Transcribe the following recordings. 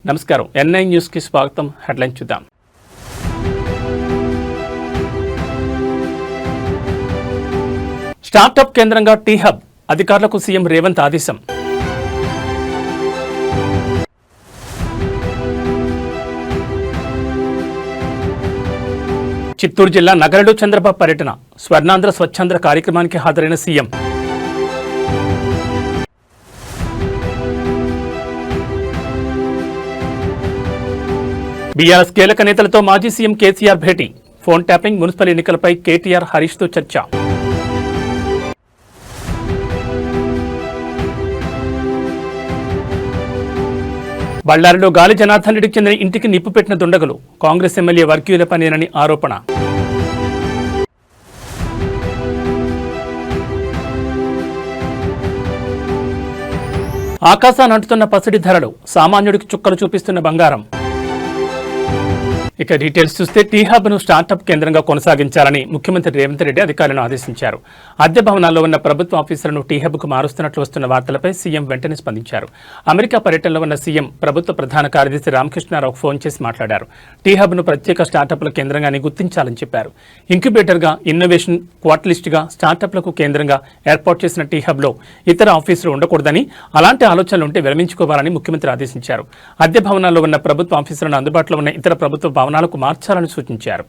నమస్కారం. N9 న్యూస్కి స్వాగతం. హెడ్లైన్ చూద్దాం. స్టార్టప్ కేంద్రంగా టీ హబ్ అధికారులకు సీఎం రేవంత్ ఆదేశం. చిత్తూరు జిల్లా నగరంలో చంద్రబాబు పర్యటన, స్వర్ణాంధ్ర స్వచ్ఛాంధ్ర కార్యక్రమానికి హాజరైన సీఎం. బీఆర్ఎస్ కీలక నేతలతో మాజీ సీఎం కేసీఆర్ భేటీ, ఫోన్ ట్యాపింగ్, మున్సిపల్ ఎన్నికలపై కేటీఆర్ హరీష్తో చర్చ. బళ్ళారిలో గాలి జనార్దన్ రెడ్డికి చెందిన ఇంటికి నిప్పు పెట్టిన దుండగులు, కాంగ్రెస్ ఎమ్మెల్యే వర్గీయుల పనేనని ఆరోపణ. ఆకాశాన్ని అంటుతున్న పసిడి ధరలు, సామాన్యుడికి చుక్కలు చూపిస్తున్న బంగారం. ఇక డీటెయిల్స్ చూస్తే టీ హబ్ను స్టార్టప్ కేంద్రంగా కొనసాగించాలని ముఖ్యమంత్రి రేవంత్ రెడ్డి అధికారులను ఆదేశించారు. అద్దె భవనాల్లో ఉన్న ప్రభుత్వ ఆఫీసులను టీ హబ్కు మారుస్తున్నట్లు వస్తున్న వార్తలపై సీఎం వెంటనే స్పందించారు. అమెరికా పర్యటనలో ఉన్న సీఎం ప్రభుత్వ ప్రధాన కార్యదర్శి రామకృష్ణారావు ఫోన్ చేసి మాట్లాడారు. టీ హబ్ను ప్రత్యేక స్టార్టప్ల కేంద్రంగానే గుర్తించాలని చెప్పారు. ఇంక్యుబేటర్గా, ఇన్నోవేషన్ క్వాటలిస్ట్గా, స్టార్టప్లకు కేంద్రంగా ఏర్పాటు చేసిన టీ హబ్లో ఇతర ఆఫీసులు ఉండకూడదని, అలాంటి ఆలోచనలు ఉంటే విరమించుకోవాలని ముఖ్యమంత్రి ఆదేశించారు. అద్దె భవనాల్లో ఉన్న ప్రభుత్వ ఆఫీసులను అందుబాటులో ఉన్న ఇతర ప్రభుత్వ భవనాలకు మార్చాలని సూచించారు.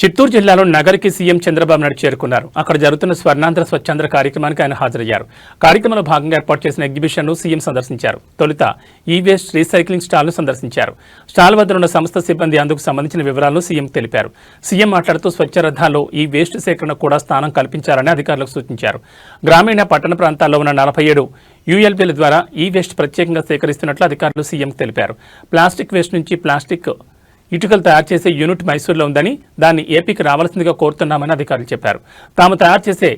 చిత్తూరు జిల్లాలో నగరికి సీఎం చంద్రబాబు నాయుడు చేరుకున్నారు. అక్కడ జరుగుతున్న స్వర్ణాంధ్ర స్వచ్ఛాంధ్ర కార్యక్రమానికి ఆయన హాజరయ్యారు. కార్యక్రమంలో భాగంగా ఏర్పాటు చేసిన ఎగ్జిబిషన్ను సీఎం సందర్శించారు. తొలుత ఈ-వేస్ట్ రీసైక్లింగ్ స్టాల్ను సందర్శించారు. స్టాల్ వద్ద ఉన్న సంస్థ సిబ్బంది అందుకు సంబంధించిన వివరాలను సీఎం తెలిపారు. సీఎం మాట్లాడుతూ స్వచ్ఛ రథాల్లో ఈ వేస్ట్ సేకరణ కూడా స్థానం కల్పించాలని అధికారులకు సూచించారు. గ్రామీణ పట్టణ ప్రాంతాల్లో ఉన్న 47 యూఎల్పీల ద్వారా ఈ వేస్ట్ ప్రత్యేకంగా సేకరిస్తున్నట్లు అధికారులు సీఎం తెలిపారు. ప్లాస్టిక్ వేస్ట్ నుంచి ప్లాస్టిక్ ఇటుకలు తయారు చేసే యూనిట్ మైసూరులో ఉందని, దాన్ని ఏపీకి రావాల్సిందిగా కోరుతున్నామని అధికారులు చెప్పారు. తాము తయారు చేసే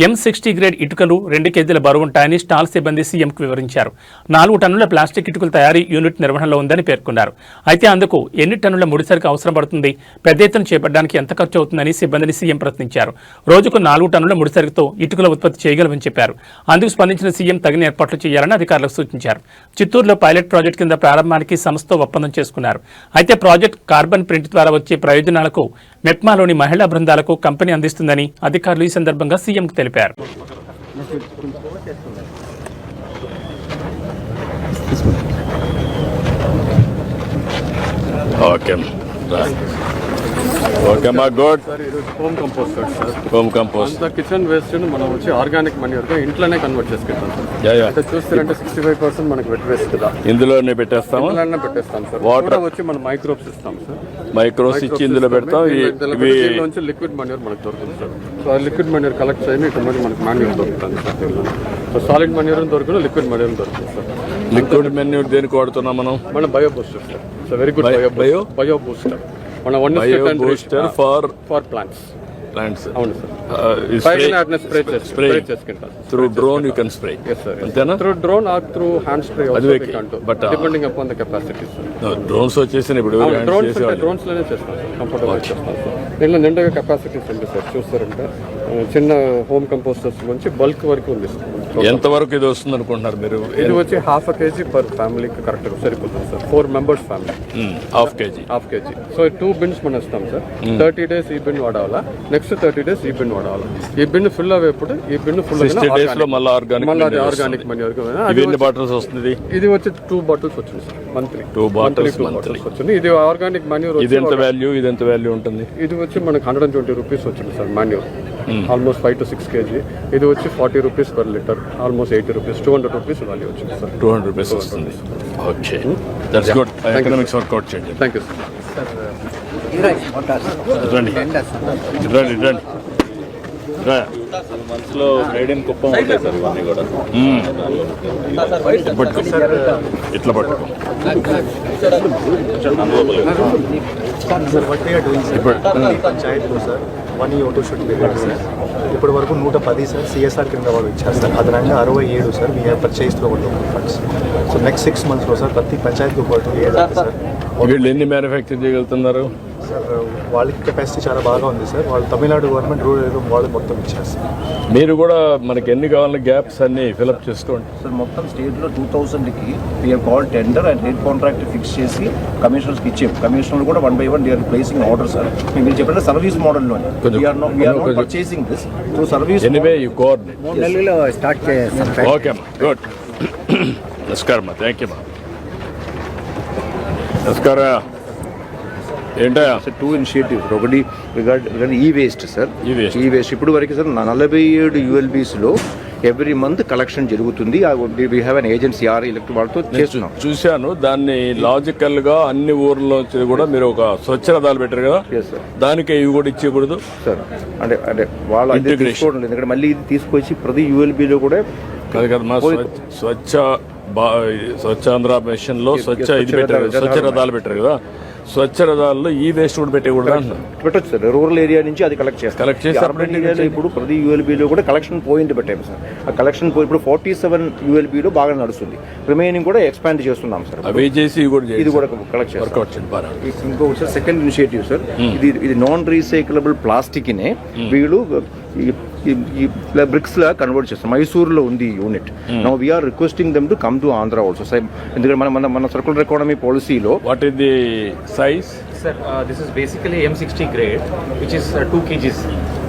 M60 గ్రేడ్ ఇటుకలు 2 కేజీల బరువు ఉంటాయని స్టాల్ సిబ్బంది సీఎంకు వివరించారు. 4 టన్నుల ప్లాస్టిక్ ఇటుకల తయారీ యూనిట్ నిర్వహణలో ఉందని పేర్కొన్నారు. అయితే అందుకు ఎన్ని టన్నుల ముడిసరుకు అవసరం పడుతుంది, పెద్ద ఎత్తున చేపట్టడానికి ఎంత ఖర్చు అవుతుందని సిబ్బందిని సీఎం ప్రశ్నించారు. రోజుకు 4 టన్నుల ముడిసరుకుతో ఇటుకల ఉత్పత్తి చేయగలమని చెప్పారు. అందుకు స్పందించిన సీఎం తగిన ఏర్పాట్లు చేయాలని అధికారులకు సూచించారు. చిత్తూరులో పైలట్ ప్రాజెక్టు కింద ప్రారంభానికి సంస్థతో ఒప్పందం చేసుకున్నారు. అయితే ప్రాజెక్టు కార్బన్ ప్రింట్ ద్వారా వచ్చే ప్రయోజనాలకు మెప్మాలోని మహిళా బృందాలకు కంపెనీ అందిస్తుందని అధికారులు ఈ సందర్భంగా సీఎంకు తెలిపారు. ఓకే మా గుడ్ సార్, ఈరోజు home compost sir. Home compost అంతా కిచెన్ వేస్ట్ మనం వచ్చి ఆర్గానిక్ మన్యూర్గా ఇంట్లోనే కన్వర్ట్ చేసుకుంటాం సార్. అంటే చూస్తారంటే 65% మనకి వెట్ వేస్ట్ కదా, ఇందులోనే పెట్టేస్తాము. ఇంట్లోనే పెట్టేస్తాం సార్. వాటర్ వచ్చి మనం మైక్రోబ్స్ ఇస్తాం సార్. మైక్రోస్ ఇచ్చి ఇందులో పెడతాం. నుంచి లిక్విడ్ మన్యూర్ మనకు దొరుకుతుంది సార్. సో ఆ లిక్విడ్ మన్యూర్ కలెక్ట్ చేయని ఇటువంటి మనకి మాన్యూర్ దొరుకుతుంది సార్. సో సాలిడ్ మన్యూర్ దొరుకుతుంది, లిక్విడ్ మన్యూర్ దొరుకుతుంది సార్. లిక్విడ్ మెన్యూర్ దేనికి వాడుతున్నాం మనం? Bio booster sir. So very good bio booster. మన బూస్టర్ ఫర్ ప్లాంట్స్. అవును సార్. స్ప్రే చేసుకుంటాం. Through drone you can spray. అంతేనా? Through drone or through hand spray but depending upon the capacity. Drones వచ్చేసి ఇప్పుడు drones లోనే చేస్తాం sir. Comfortable చేస్తాం sir. దీనిలో నిండుగా కెపాసిటీస్ ఉంది సార్. చూస్తారంటే చిన్న హోమ్ కంపోస్టర్స్ నుంచి బల్క్ వరకు ఉంది సార్. ఎంత వరకు ఇది వస్తుంది అనుకుంటున్నారు మీరు? ఇది వచ్చి 1/2 kg పర్ ఫ్యామిలీకి కరెక్ట్ సరిపోతుంది sir. 4 members family. Half KG. So 2 bins మనం ఇస్తాం సార్. 30 days ఈ బిన్ వాడాలా, నెక్స్ట్ 30 days ఈ బిన్ వాడాలా. ఈ బిన్ ఫుల్ అయ్యేప్పుడు ఈ బిన్ ఫుల్ 60 days లో మళ్ళీ ఆర్గానిక్ మన్యూర్. ఎన్ని బాటిల్స్ వస్తుంది? ఇది వచ్చి 2 bottles వచ్చింది సార్ మంత్లీ. 2 bottles వచ్చింది. ఇది ఆర్గానిక్ మన్యూర్. ఇది ఎంత వాల్యూ ఉంటుంది? ఇది వచ్చి మనకు 120 rupees వచ్చింది sir manure. Almost 5 to 6 kg. ఇది వచ్చి 40 rupees per liter. Almost 80 rupees, 200 rupees value వచ్చింది సార్. 200 rupees వస్తుంది. Okay, that's good. Economics work out చేయండి. Thank you sir. రండి. మనసులో బ్రైడెన్ కుప్పం ఉంటాయి సార్. ఇవన్నీ కూడా ఇట్లా పట్టుకో. పంచాయతీలో సార్ 1 ఈ ఆటో షూట్ పీరియడ్ సార్. ఇప్పటి వరకు 110 సార్ సిఎస్ఆర్ కింద వాళ్ళు ఇచ్చారు సార్. అదనంగా 67 sir we have purchase through our funds. So next 6 monthsలో సార్ ప్రతి పంచాయతీకి ఒకటి 7 సార్. వీళ్ళు ఎన్ని మ్యానుఫ్యాక్చర్ చేయగలుగుతున్నారు? సార్ వాళ్ళకి కెపాసిటీ చాలా బాగా ఉంది సార్. వాళ్ళు తమిళనాడు గవర్నమెంట్ రూరల్ ఏరియా వాళ్ళు మొత్తం ఇచ్చారు సార్. మీరు కూడా మనకి ఎన్ని కావాలన్న గ్యాప్స్ అన్ని ఫిలప్ చేసుకోండి. సార్ మొత్తం స్టేట్లో 2000కి we are call tender and rate contract fix చేసి కమిషనర్స్కి ఇచ్చాం. కమిషనర్లు కూడా 1 by 1 they are placing order sir. మీరు చెప్పిన సర్వీస్ మోడల్లో we are not purchasing this through service. Anyway you coordinate. 3 నెలల్లో స్టార్ట్ చేస్తాం. ఓకే అమ్మా, గుడ్. నమస్కారం అమ్మా, థ్యాంక్ యూ అమ్మా. నమస్కారం. ఏంటా? Sir 2 initiatives. ఒకటి రిగార్డింగ్ ఈ వేస్ట్ సార్. E-waste. ఈ వేస్ట్ ఇప్పుడు వరకు సార్ 47 ULBస్లో ఎవ్రీ మంత్ కలెక్షన్ జరుగుతుంది. We have an agency electric వాళ్ళతో చేస్తున్నాం. చూశాను దాన్ని లాజికల్ గా అన్ని ఊర్లోంచి కూడా మీరు ఒక స్వచ్ఛ రథాలు పెట్టారు కదా, ఎస్ సార్. దానికి ఇవి కూడా ఇచ్చేయకూడదు సార్ అంటే వాళ్ళు అది Integration. తీసుకోవడం లేదు. ఎందుకంటే మళ్ళీ ఇది తీసుకొచ్చి ప్రతి ULBలో కూడా కాదు కదా మా స్వచ్ఛాంధ్ర మిషన్ లో స్వచ్ఛ ఇది పెట్టారు, స్వచ్ఛ రథాలు పెట్టారు కదా, స్వచ్ఛ రథాల్లో ఈ వేస్ట్ కూడా పెట్టకూడదు అంటున్నారు. పెట్టచ్చు సార్. రూరల్ ఏరియా నుంచి అది కలెక్ట్ చేస్తాం. Collect చేసి అర్బన్ ఏరియాలో ఇప్పుడు ప్రతి ULBలో కూడా కలెక్షన్ పాయింట్ పెట్టాము సార్. ఆ కలెక్షన్ పాయింట్ ఇప్పుడు 47 ULBలో బాగా నడుస్తుంది. రిమైనింగ్ కూడా ఎక్స్పాండ్ చేస్తున్నాం సార్. అవి చేసి ఇవి కూడా ఇది కూడా కలెక్ట్ చేస్తాం. వర్కౌట్ చేయండి బాగా. ఇంకొకటి సార్ సెకండ్ ఇనిషియేటివ్ సార్. ఇది నాన్ రీసైక్లబుల్ ప్లాస్టిక్నే వీళ్ళు ఈ బ్రిక్స్ లా కన్వర్ట్ చేస్తాం. మైసూర్లో ఉంది unit. Now we are requesting them to come to Andhra also sir. ఎందుకంటే మన సర్కులర్ ఎకానమీ పాలసీలో what is the size? Sir, this is basically M60 grade, which is 2 kgs.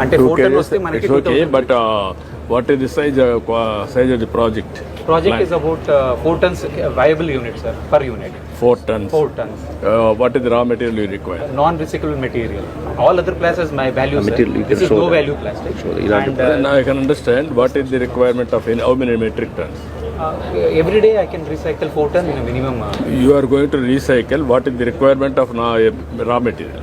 అంటే 4 ton వస్తే మనకి okay, but what is the size of the project? project is about 4 tons viable unit, sir, per unit. 4 tons. 4 tons. What is the raw material you require? Non-recyclable material. All other places my value, sir. Material, you can This is show low that. value plastic. And Then I can understand what is the requirement of how many metric tons? every day I can recycle 4 ton in a minimum. You are going to recycle. What is the requirement of raw material?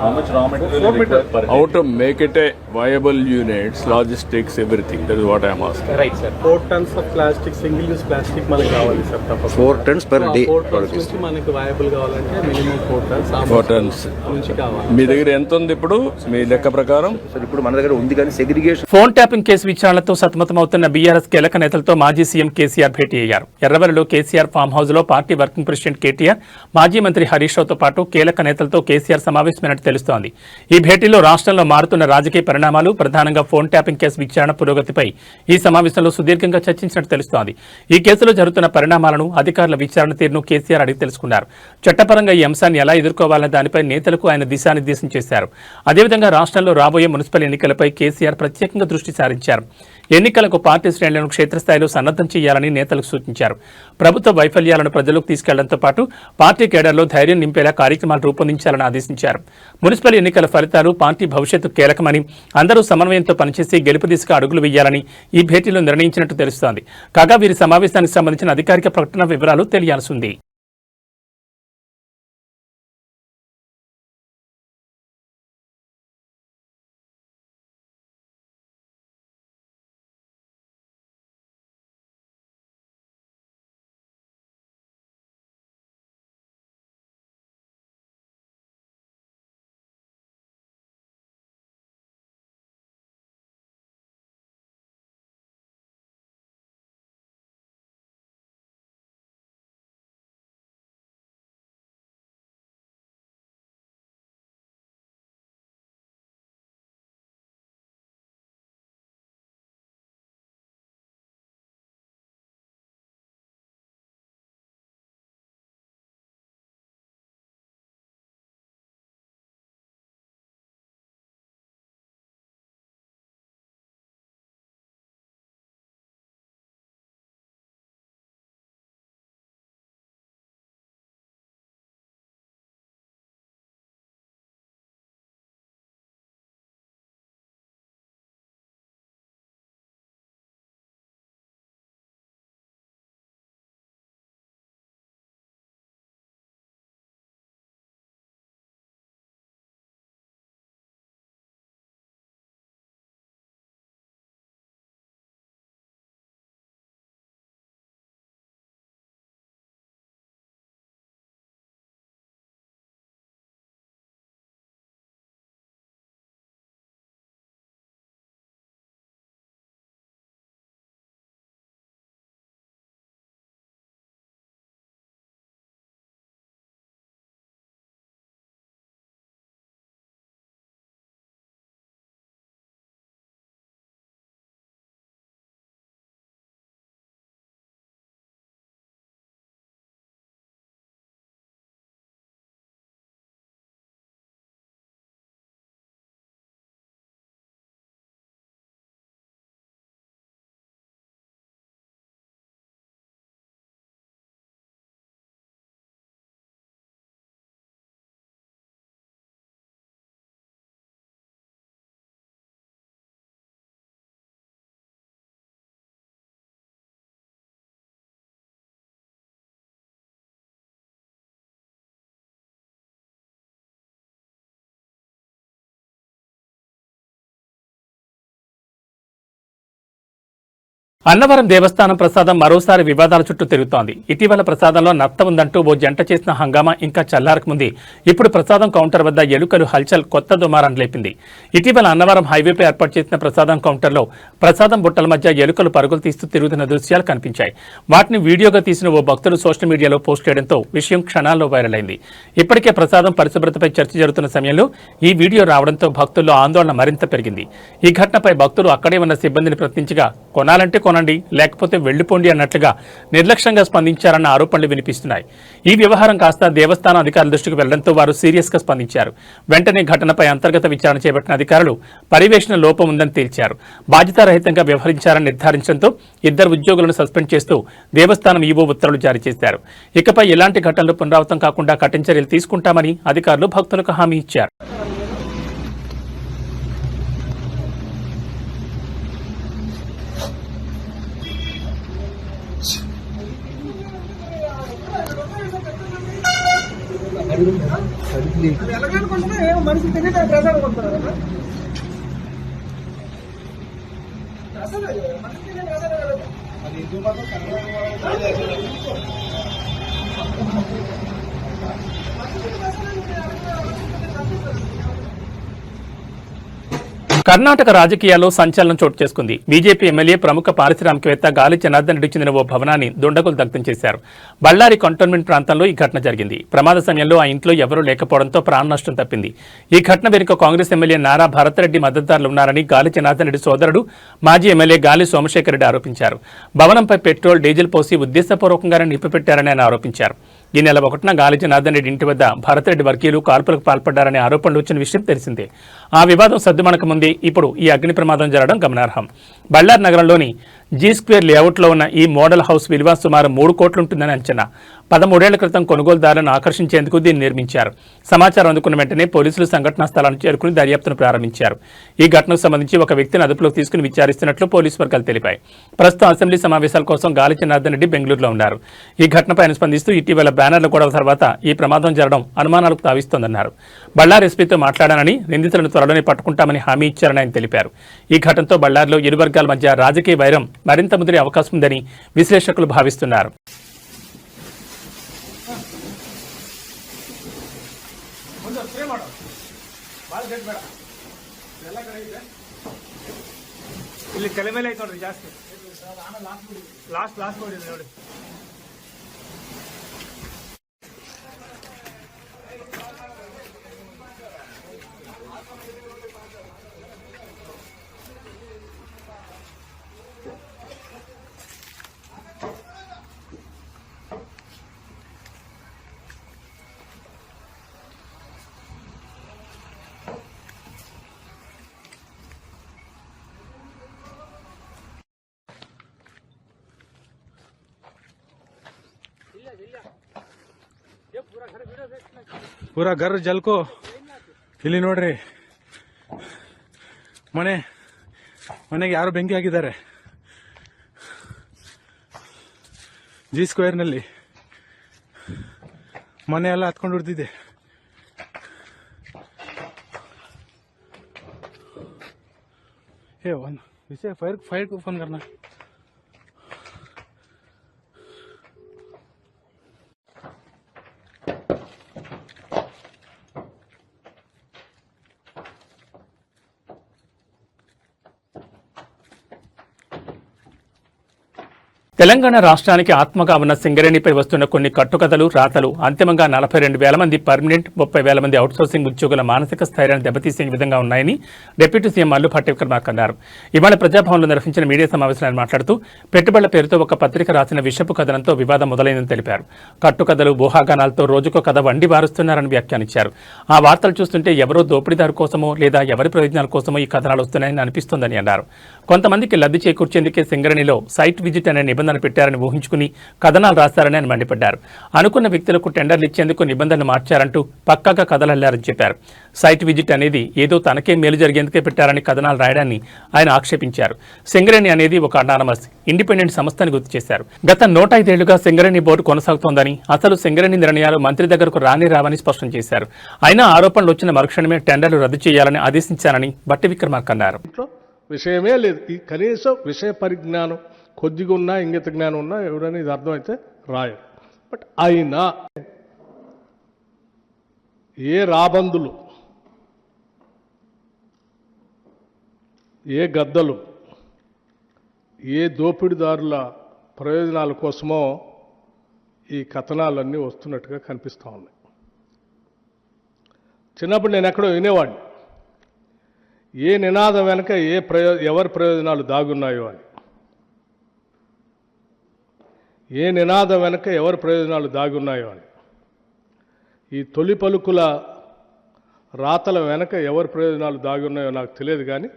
how much raw material you require per How to make it a viable units, logistics, everything. That is what I am asking. Right, sir. 4 tons of plastic single use plastic మనకి కావాలి sir. తప్పకుండా 4 tons per day. 4 tons నుంచి మనకి viable కావాలంటే minimum 4 tons 4 tons. నుంచి కావాలి. మీ దగ్గర ఎంత ఉంది ఇప్పుడు మీ లెక్క ప్రకారం? సార్ ఇప్పుడు మన దగ్గర ఉంది కానీ సెగ్రిగేషన్ ఫోన్ ట్యాపింగ్ కేసు విచారణతో సతమతమవుతున్న బీఆర్ఎస్ కీలక నేతలతో మాజీ సీఎం కేసీఆర్ భేటీ అయ్యారు. ఎర్రవల్లిలో కేసీఆర్ ఫామ్ హౌస్ లో పార్టీ వర్కింగ్ ప్రెసిడెంట్ కేటీఆర్, మాజీ మంత్రి హరీష్ రావుతో పాటు కీలక నేతలతో కేసీఆర్ సమావేశమైనట్టు తెలుస్తోంది. ఈ భేటీలో రాష్ట్రంలో మారుతున్న రాజకీయ పరిణామాలు, ప్రధానంగా ఫోన్ ట్యాపింగ్ కేసు విచారణ పురోగతిపై ఈ సమావేశంలో సుదీర్ఘంగా చర్చించినట్టు తెలుస్తోంది. ఈ కేసులో జరుగుతున్న పరిణామాలను, అధికారుల విచారణ తీరును కేసీఆర్ అడిగి తెలుసుకున్నారు. చట్టపరంగా ఈ అంశాన్ని ఎలా ఎదుర్కోవాలన్న దానిపై నేతలకు ఆయన దిశానిర్దేశం చేశారు. అదేవిధంగా రాష్ట్రంలో రాబోయే మున్సిపల్ ఎన్నికలపై కేసీఆర్ ప్రత్యేకంగా దృష్టి సారించారు. ఎన్నికలకు పార్టీ శ్రేణులను క్షేత్రస్థాయిలో సన్నద్ధం చేయాలని నేతలకు సూచించారు. ప్రభుత్వ వైఫల్యాలను ప్రజలకు తీసుకెళ్లడంతో పాటు పార్టీ కేడర్లో ధైర్యం నింపేలా కార్యక్రమాలు రూపొందించాలని ఆదేశించారు. మున్సిపల్ ఎన్నికల ఫలితాలు పార్టీ భవిష్యత్తు కీలకమని, అందరూ సమన్వయంతో పనిచేసి గెలుపు దిశగా అడుగులు వేయాలని ఈ భేటీలో నిర్ణయించినట్టు తెలుస్తోంది. కాగా వీరి సమావేశానికి సంబంధించిన అధికారిక ప్రకటన వివరాలు తెలియాల్సి ఉంది. అన్నవరం దేవస్థానం ప్రసాదం మరోసారి వివాదాల చుట్టూ తిరుగుతోంది. ఇటీవల ప్రసాదంలో నత్త ఉందంటూ ఓ జంట చేసిన హంగామా ఇంకా చల్లారకముందే ఇప్పుడు ప్రసాదం కౌంటర్ వద్ద ఎలుకలు హల్చల్ కొత్త దుమారం లేపింది. ఇటీవల అన్నవరం హైవేపై ఏర్పాటు చేసిన ప్రసాదం కౌంటర్లో ప్రసాదం బుట్టల మధ్య ఎలుకలు పరుగులు తీస్తూ తిరుగుతున్న దృశ్యాలు కనిపించాయి. వాటిని వీడియోగా తీసిన ఓ భక్తులు సోషల్ మీడియాలో పోస్ట్ చేయడంతో విషయం క్షణాల్లో వైరల్ అయింది. ఇప్పటికే ప్రసాదం పరిశుభ్రతపై చర్చ జరుగుతున్న సమయంలో ఈ వీడియో రావడంతో భక్తుల్లో ఆందోళన మరింత పెరిగింది. ఈ ఘటనపై భక్తులు అక్కడే ఉన్న సిబ్బందిని ప్రశ్నించగా కొనాలంటే కొనండి, లేకపోతే వెళ్లిపోండి అన్నట్లుగా నిర్లక్ష్యంగా స్పందించారన్న ఆరోపణలు వినిపిస్తున్నాయి. ఈ వ్యవహారం కాస్త దేవస్థానం అధికారుల దృష్టికి వెళ్లడంతో వారు సీరియస్ గా స్పందించారు. వెంటనే ఘటనపై అంతర్గత విచారణ చేపట్టిన అధికారులు పర్యవేక్షణ లోపం ఉందని తేల్చారు. బాధ్యతారహితంగా వ్యవహరించారని నిర్ధారించడంతో ఇద్దరు ఉద్యోగులను సస్పెండ్ చేస్తూ దేవస్థానం ఈవో ఉత్తర్వులు జారీ చేశారు. ఇకపై ఎలాంటి ఘటనలు పునరావృతం కాకుండా కఠిన చర్యలు తీసుకుంటామని అధికారులు భక్తులకు హామీ ఇచ్చారు. మనిషి తెలియదు ప్రసాదం కొడుతున్నారు కదా. కర్ణాటక రాజకీయాల్లో సంచలనం చోటు చేసుకుంది. బీజేపీ ఎమ్మెల్యే ప్రముఖ పారిశ్రామికవేత్త గాలి జనార్దన్ రెడ్డికి చెందిన ఓ భవనాన్ని దుండగులు దగ్ధం చేశారు. బళ్ళారి కంటోన్మెంట్ ప్రాంతంలో ఈ ఘటన జరిగింది. ప్రమాద సమయంలో ఆ ఇంట్లో ఎవరూ లేకపోవడంతో ప్రాణ నష్టం తప్పింది. ఈ ఘటన వెనుక కాంగ్రెస్ ఎమ్మెల్యే నారా భరత్రెడ్డి మద్దతుదారులు ఉన్నారని గాలి జనార్దన్ రెడ్డి సోదరుడు మాజీ ఎమ్మెల్యే గాలి సోమశేఖర్ రెడ్డి ఆరోపించారు. భవనంపై పెట్రోల్, డీజిల్ పోసి ఉద్దేశపూర్వకంగానే నిప్పిపెట్టారని ఆయన ఆరోపించారు. ఈ నెల 1న గాలి జనార్దన్ రెడ్డి ఇంటి వద్ద భరత్రెడ్డి వర్గీయులు కాల్పులకు పాల్పడ్డారనే ఆరోపణలు వచ్చిన విషయం తెలిసిందే. ఆ వివాదం సద్దుమణక ముందే ఇప్పుడు ఈ అగ్ని ప్రమాదం జరగడం గమనార్హం. బళ్ళారి నగరంలోని జీ స్క్వేర్ లేఅవుట్లో ఉన్న ఈ మోడల్ హౌస్ విలువ సుమారు 3 కోట్లుంటుందని అంచనా. 13 ఏళ్ల క్రితం కొనుగోలుదారులను ఆకర్షించేందుకు దీన్ని నిర్మించారు. సమాచారం అందుకున్న వెంటనే పోలీసులు సంఘటనా స్థలాన్ని చేరుకుని దర్యాప్తును ప్రారంభించారు. ఈ ఘటనకు సంబంధించి ఒక వ్యక్తిని అదుపులోకి తీసుకుని విచారిస్తున్నట్లు పోలీసు వర్గాలు తెలిపాయి. ప్రస్తుతం అసెంబ్లీ సమావేశాల కోసం గాలి జనార్దన్ రెడ్డి బెంగళూరులో ఉన్నారు. ఈ ఘటనపై స్పందిస్తూ ఇటీవల బ్యానర్ల గొడవ తర్వాత ఈ ప్రమాదం జరగడం అనుమానాలకు తావిస్తోందన్నారు. బళ్ళారి ఎస్పీతో మాట్లాడానని, నిందితులను త్వరలోనే పట్టుకుంటామని హామీ ఇచ్చారని ఆయన తెలిపారు. ఈ ఘటనతో బళ్ళారిలో ఇరు వర్గాల మధ్య రాజకీయ వైరం మరింత ముదిరే అవకాశం ఉందని విశ్లేషకులు భావిస్తున్నారు. ಇಲ್ಲಿ ತಲೆ ಮೇಲೆ ಐತೆ ನೋಡ್ರಿ ಜಾಸ್ತಿ ಲಾಸ್ಟ್ ನೋಡಿ ನೋಡಿ. ಪೂರಾ ಗರ್ ಜಲ್ಕೋ. ಇಲ್ಲಿ ನೋಡ್ರಿ, ಮನೆಗೆ ಯಾರು ಬೆಂಕಿ ಹಾಕಿದ್ದಾರೆ. ಜಿ ಸ್ಕ್ವೇರ್ನಲ್ಲಿ ಮನೆ ಎಲ್ಲ ಹತ್ಕೊಂಡು ಬಿಡ್ತಿದೆ. ಏ ಒಂದು ವಿಷಯ ಫೈರ್ ಫೋನ್ ಕರ್ನಾ. తెలంగాణ రాష్ట్రానికి ఆత్మగా ఉన్న సింగరేణిపై వస్తున్న కొన్ని కట్టుకథలు, రాతలు అంతిమంగా 42,000 మంది పర్మనెంట్, 30,000 మంది అవుట్సోర్సింగ్ ఉద్యోగుల మానసిక స్థైర్యాన్ని దెబ్బతీసే విధంగా ఉన్నాయని డిప్యూటీ సీఎం మల్లు భట్టి విక్రమార్క అన్నారు. ఇవాళ ప్రజాభవన్లో నిర్వహించిన మీడియా సమావేశంలో ఆయన మాట్లాడుతూ పెట్టుబడుల పేరుతో ఒక పత్రిక రాసిన విషపు కథనంతో వివాదం మొదలైందని తెలిపారు. కట్టుకథలు, ఊహాగానాలతో రోజుకో కథ వండి వారుస్తున్నారని వ్యాఖ్యానించారు. ఆ వార్తలు చూస్తుంటే ఎవరో దోపిడీదారు కోసమో లేదా ఎవరి ప్రయోజనాల కోసమో ఈ కథనాలు వస్తున్నాయని అనిపిస్తోందని అన్నారు. కొంతమందికి లబ్ధి చేకూర్చేందుకే సింగరేణిలో సైట్ విజిట్ అనే నిబంధన పెట్టారని ఊహించుకుని కథనాలు రాస్తారని ఆయన మండిపడ్డారు. అనుకున్న వ్యక్తులకు టెండర్లు ఇచ్చేందుకు నిబంధనలు మార్చారంటూ పక్కాగా కథలల్లారని చెప్పారు. సైట్ విజిట్ అనేది ఏదో తనకే మేలు జరిగేందుకే పెట్టారని కథనాలు రాయడాన్ని ఆయన ఆక్షేపించారు. సింగరేణి అనేది ఒక అనానమస్ ఇండిపెండెంట్ సంస్థని గుర్తు చేశారు. గత 105 ఏళ్లుగా సింగరేణి బోర్డు కొనసాగుతోందని, అసలు సింగరేణి నిర్ణయాలు మంత్రి దగ్గరకు రావని స్పష్టం చేశారు. అయినా ఆరోపణలు వచ్చిన మరుక్షణమే టెండర్లు రద్దు చేయాలని ఆదేశించారని భట్టి విక్రమార్క అన్నారు. విషయమే లేదు. ఈ కనీసం విషయ పరిజ్ఞానం కొద్దిగా ఉన్నా ఇంగిత జ్ఞానం ఉన్నా ఎవరైనా ఇది అర్థమైతే రాయరు. బట్ అయినా ఏ రాబందులు, ఏ గద్దలు, ఏ దోపిడీదారుల ప్రయోజనాల కోసమో ఈ కథనాలన్నీ వస్తున్నట్టుగా కనిపిస్తూ ఉన్నాయి. చిన్నప్పుడు నేను ఎక్కడో వినేవాడిని, ఏ నినాదం వెనక ఎవరి ప్రయోజనాలు దాగున్నాయో అని. ఏ నినాదం వెనక ఎవరి ప్రయోజనాలు దాగున్నాయో అని. ఈ తొలి పలుకుల రాతల వెనక ఎవరి ప్రయోజనాలు దాగున్నాయో నాకు తెలియదు. కానీ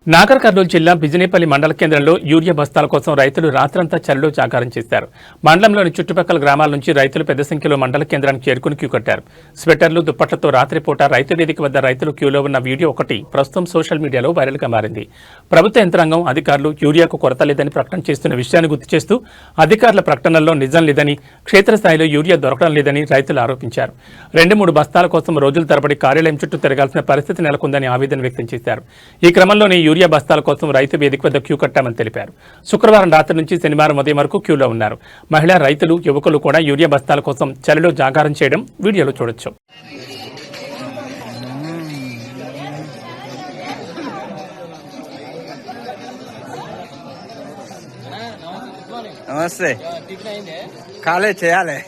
నాగర్ కర్నూలు జిల్లా బిజినేపల్లి మండల కేంద్రంలో యూరియా బస్తాల కోసం రైతులు రాత్రంతా చలిలో జాగారం చేశారు. మండలంలోని చుట్టుపక్కల గ్రామాల నుంచి రైతులు పెద్ద సంఖ్యలో మండల కేంద్రానికి చేరుకుని క్యూ కట్టారు. స్వెటర్లు, దుప్పట్లతో రాత్రిపూట రైతు వేదిక వద్ద రైతులు క్యూలో ఉన్న వీడియో ఒకటి ప్రస్తుతం సోషల్ మీడియాలో వైరల్గా మారింది. ప్రభుత్వ యంత్రాంగం అధికారులు యూరియాకు కొరత లేదని ప్రకటన చేస్తున్న విషయాన్ని గుర్తు చేస్తూ అధికారుల ప్రకటనల్లో నిజం లేదని, క్షేత్రస్థాయిలో యూరియా దొరకడం లేదని రైతులు ఆరోపించారు. 2-3 బస్తాల కోసం రోజుల తరబడి కార్యాలయం చుట్టూ తిరగాల్సిన పరిస్థితి నెలకొందని ఆవేదన వ్యక్తం చేశారు. ఈ క్రమంలోనే యూరియా బస్తాల కోసం రైతు వేదిక వద్ద క్యూ కట్టామని తెలిపారు. శుక్రవారం రాత్రి నుంచి శనివారం ఉదయం వరకు క్యూలో ఉన్నారు. మహిళా రైతులు, యువకులు కూడా యూరియా బస్తాల కోసం చలిలో జాగారం చేయడం వీడియోలో చూడొచ్చు. నమస్తే, కాలేజ్ చేయాలి.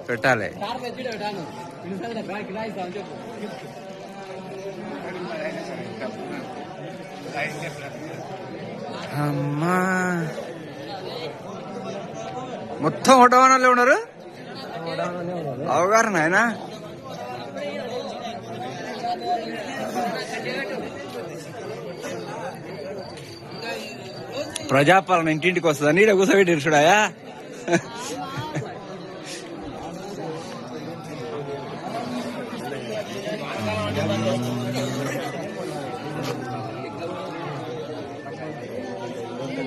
పెట్టాలి. అమ్మా, మొత్తం ఓటవనాలే ఉన్నారు. అవగారు నాయనా. ప్రజాపాలన ఇంటింటికి వస్తుందా? నీడ కూర్చోబెట్టి చూడాయా?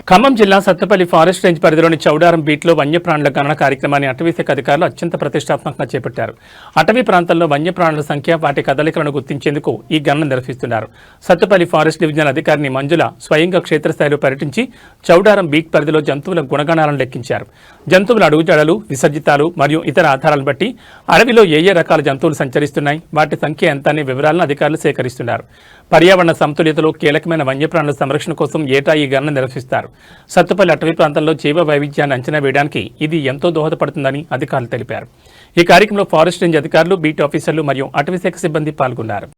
ఖమ్మం జిల్లా సత్తపల్లి ఫారెస్ట్ రేంజ్ పరిధిలోని చౌడారం బీట్లో వన్యప్రాణుల గణన కార్యక్రమాన్ని అటవీశాఖ అధికారులు అత్యంత ప్రతిష్టాత్మకంగా చేపట్టారు. అటవీ ప్రాంతాల్లో వన్యప్రాణుల సంఖ్య, వాటి కదలికలను గుర్తించేందుకు ఈ గణన నిర్వహిస్తున్నారు. సత్తపల్లి ఫారెస్ట్ డివిజన్ అధికారిని మంజుల స్వయంగా క్షేత్రస్థాయిలో పర్యటించి చౌడారం బీట్ పరిధిలో జంతువుల గుణగణాలను లెక్కించారు. జంతువుల అడుగుజాడలు, విసర్జితాలు మరియు ఇతర ఆధారాలను బట్టి అడవిలో ఏ రకాల జంతువులు సంచరిస్తున్నాయి, వాటి సంఖ్య ఎంత అనే వివరాలను అధికారులు సేకరిస్తున్నారు. పర్యావరణ సమతుల్యతలో కీలకమైన వన్యప్రాణుల సంరక్షణ కోసం ఏటా ఈ గణన నిర్వహిస్తారు. సత్తుపల్లి అటవీ ప్రాంతంలో జీవ వైవిధ్యాన్ని అంచనా వేయడానికి ఇది ఎంతో దోహదపడుతుందని అధికారులు తెలిపారు. ఈ కార్యక్రమంలో ఫారెస్ట్ రేంజ్ అధికారులు, బీట్ ఆఫీసర్లు మరియు అటవీశాఖ సిబ్బంది పాల్గొన్నారు.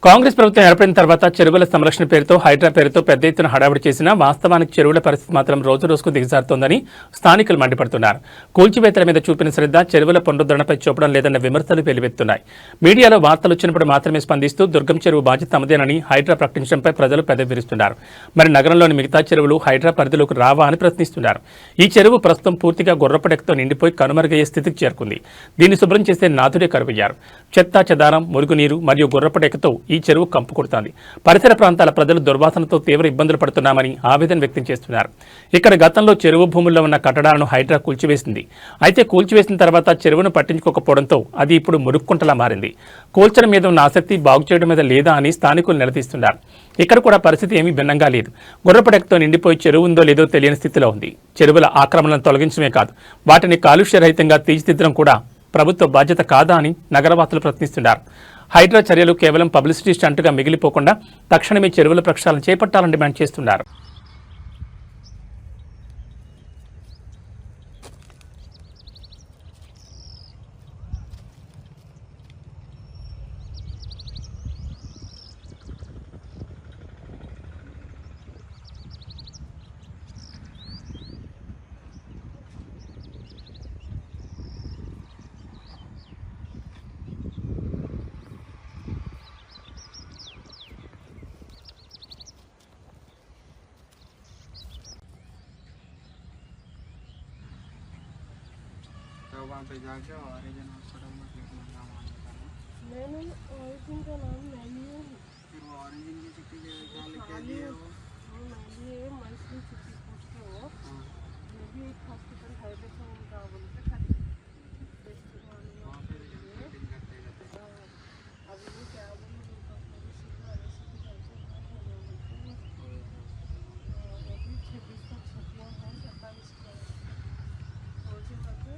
కాంగ్రెస్ ప్రభుత్వం ఏర్పడిన తర్వాత చెరువుల సంరక్షణ పేరుతో హైడ్రా పేరుతో పెద్ద ఎత్తున హడావుడి చేసినా వాస్తవానికి చెరువుల పరిస్థితి మాత్రం రోజు రోజుకు దిగజారుతోందని స్థానికులు మండిపడుతున్నారు. కూల్చివేతల మీద చూపిన శ్రద్ధ చెరువుల పునరుద్ధరణపై చూపడం లేదన్న విమర్శలు వెలువెత్తున్నాయి. మీడియాలో వార్తలు వచ్చినప్పుడు మాత్రమే స్పందిస్తూ దుర్గం చెరువు బాధ్యత తమదేనని హైడ్రా ప్రకటించడంపై ప్రజలు పెదవిరుస్తున్నారు. మరి నగరంలోని మిగతా చెరువులు హైడ్రా పరిధిలోకి రావా అని ప్రశ్నిస్తున్నారు. ఈ చెరువు ప్రస్తుతం పూర్తిగా గుర్రపడెక్కతో నిండిపోయి కనుమరుగయ్యే స్థితికి చేరుకుంది. దీన్ని శుభ్రం చేసే నాథుడే కరువయ్యారు. చెత్తా చెదారం, మురుగునీరు మరియు గుర్రపడెక్కతో ఈ ఈ చెరువు కంపు కొడుతోంది. పరిసర ప్రాంతాల ప్రజలు దుర్వాసనతో తీవ్ర ఇబ్బందులు పడుతున్నామని ఆవేదన వ్యక్తం చేస్తున్నారు. ఇక్కడ గతంలో చెరువు భూముల్లో ఉన్న కట్టడాలను హైడ్రా కూల్చివేసింది. అయితే కూల్చివేసిన తర్వాత చెరువును పట్టించుకోకపోవడంతో అది ఇప్పుడు మురుక్కుంటలా మారింది. కూల్చడం మీద ఉన్న ఆసక్తి బాగు చేయడం మీద లేదా అని స్థానికులు నిలదీస్తున్నారు. ఇక్కడ కూడా పరిస్థితి ఏమీ భిన్నంగా లేదు. గుర్రపడకతో నిండిపోయి చెరువు ఉందో లేదో తెలియని స్థితిలో ఉంది. చెరువుల ఆక్రమణను తొలగించడమే కాదు, వాటిని కాలుష్యరహితంగా తీర్చిదిద్దడం కూడా ప్రభుత్వ బాధ్యత కాదా అని నగరవాసులు ప్రశ్నిస్తున్నారు. హైడ్రా చర్యలు కేవలం పబ్లిసిటీ స్టంట్గా మిగిలిపోకుండా తక్షణమే చెరువుల ప్రక్షాళన చేపట్టాలని డిమాండ్ చేస్తున్నారు. वहाँ पे जाके ऑरिजिन हॉस्पिटल में ट्रीटमेंट का मांगा था मैंने ऑरिजिन का नाम नहीं है। फिर वो ऑरिजिन की छुट्टी क्या लिखा दिया वो मैंने मंथली छुट्टी पूछ के वो ये भी एक हॉस्पिटल है देखो उनका बोलते खाली वहाँ पे मीटिंग करते अभी वो क्या बोले उनका अभी 26 तक छुट्टियाँ हैं 27 को रोजी बजे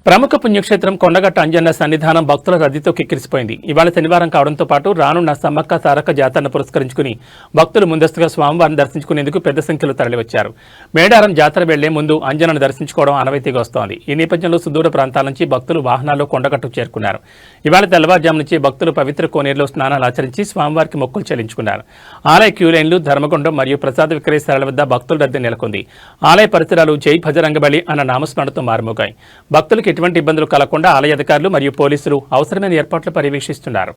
ప్రముఖ పుణ్యక్షేత్రం కొండగట్ట అంజన్న సన్నిధానం భక్తుల రద్దీతో కిక్కిరిసిపోయింది. ఇవాళ శనివారం కావడంతో పాటు రానున్న సమ్మక్క సారక్క జాతరను పురస్కరించుకుని భక్తులు ముందస్తుగా స్వామివారిని దర్శించుకునేందుకు పెద్ద సంఖ్యలో తరలివచ్చారు. మేడారం జాతర వెళ్లే ముందు అంజనను దర్శించుకోవడం ఆనవాయితీగా వస్తోంది. ఈ నేపథ్యంలో సుదూర ప్రాంతాల నుంచి భక్తులు వాహనాల్లో కొండగట్టుకు చేరుకున్నారు. ఇవాళ తెల్లవారుజాము నుంచి భక్తులు పవిత్ర కోనేరులో స్నానాలు ఆచరించి స్వామివారికి మొక్కులు చెల్లించుకున్నారు. ఆలయ క్యూలైన్లు, ధర్మగుండం మరియు ప్రసాద విక్రయశాలల వద్ద భక్తుల రద్దీ నెలకొంది. ఆలయ పరిసరాలు జై భజరంగబలి అన్న నామస్మరణతో మారుమోగాయి. భక్తులకు ఎటువంటి ఇబ్బందులు కలగకుండా ఆలయ అధికారులు మరియు పోలీసులు అవసరమైన ఏర్పాట్లు పర్యవేక్షిస్తున్నారు.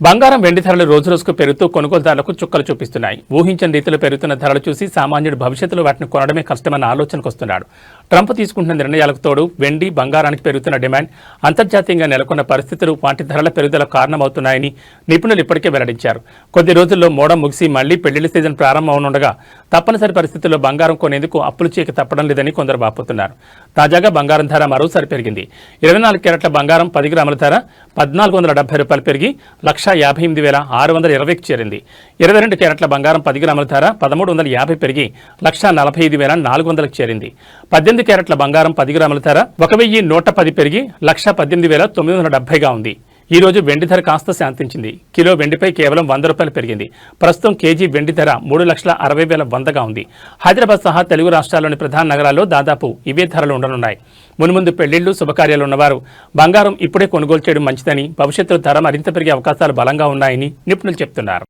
బంగారం, వెండి ధరలు రోజురోజుకు పెరుగుతూ కొనుగోలుదారులకు చుక్కలు చూపిస్తున్నాయి. ఊహించని రీతిలో పెరుగుతున్న ధరలు చూసి సామాన్యుడు భవిష్యత్తులో వాటిని కొనడమే కష్టమన్న ఆలోచనకు వస్తున్నాడు. ట్రంప్ తీసుకుంటున్న నిర్ణయాలకు తోడు వెండి, బంగారానికి పెరుగుతున్న డిమాండ్, అంతర్జాతీయంగా నెలకొన్న పరిస్థితులు వాటి ధరల పెరుగుదల కారణమవుతున్నాయని నిపుణులు ఇప్పటికే వెల్లడించారు. కొద్ది రోజుల్లో మోడం ముగిసి మళ్లీ పెళ్లిళ్ల సీజన్ ప్రారంభమవనుండగా తప్పనిసరి పరిస్థితుల్లో బంగారం కొనేందుకు అప్పులు చేయక తప్పడం లేదని కొందరు వాపోతున్నారు. తాజాగా బంగారం ధర మరోసారి పెరిగింది. 24 క్యారెట్ల బంగారం 10 గ్రాముల ధర ₹1,470 పెరిగి 1,58,620కి చేరింది. 22 క్యారెట్ల బంగారం 10 గ్రాముల ధర 1,350 పెరిగి 1,45,400కి చేరింది. 18 క్యారెట్ల బంగారం 10 గ్రాముల ధర 1,110 పెరిగి 1,18,970గా ఉంది. ఈ రోజు వెండి ధర కాస్త శాంతించింది. కిలో వెండిపై కేవలం ₹100 పెరిగింది. ప్రస్తుతం కేజీ వెండి ధర 3,60,100గా ఉంది. హైదరాబాద్ సహా తెలుగు రాష్ట్రాల్లోని ప్రధాన నగరాల్లో దాదాపు ఇవే ధరలు ఉండనున్నాయి. మున్ముందు పెళ్లిళ్లు, శుభకార్యాలు ఉన్నవారు బంగారం ఇప్పుడే కొనుగోలు చేయడం మంచిదని, భవిష్యత్తులో ధర మరింత పెరిగే అవకాశాలు బలంగా ఉన్నాయని నిపుణులు చెబుతున్నారు.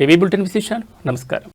ఏవీ బులెటిన్ విశేషాలు. నమస్కారం.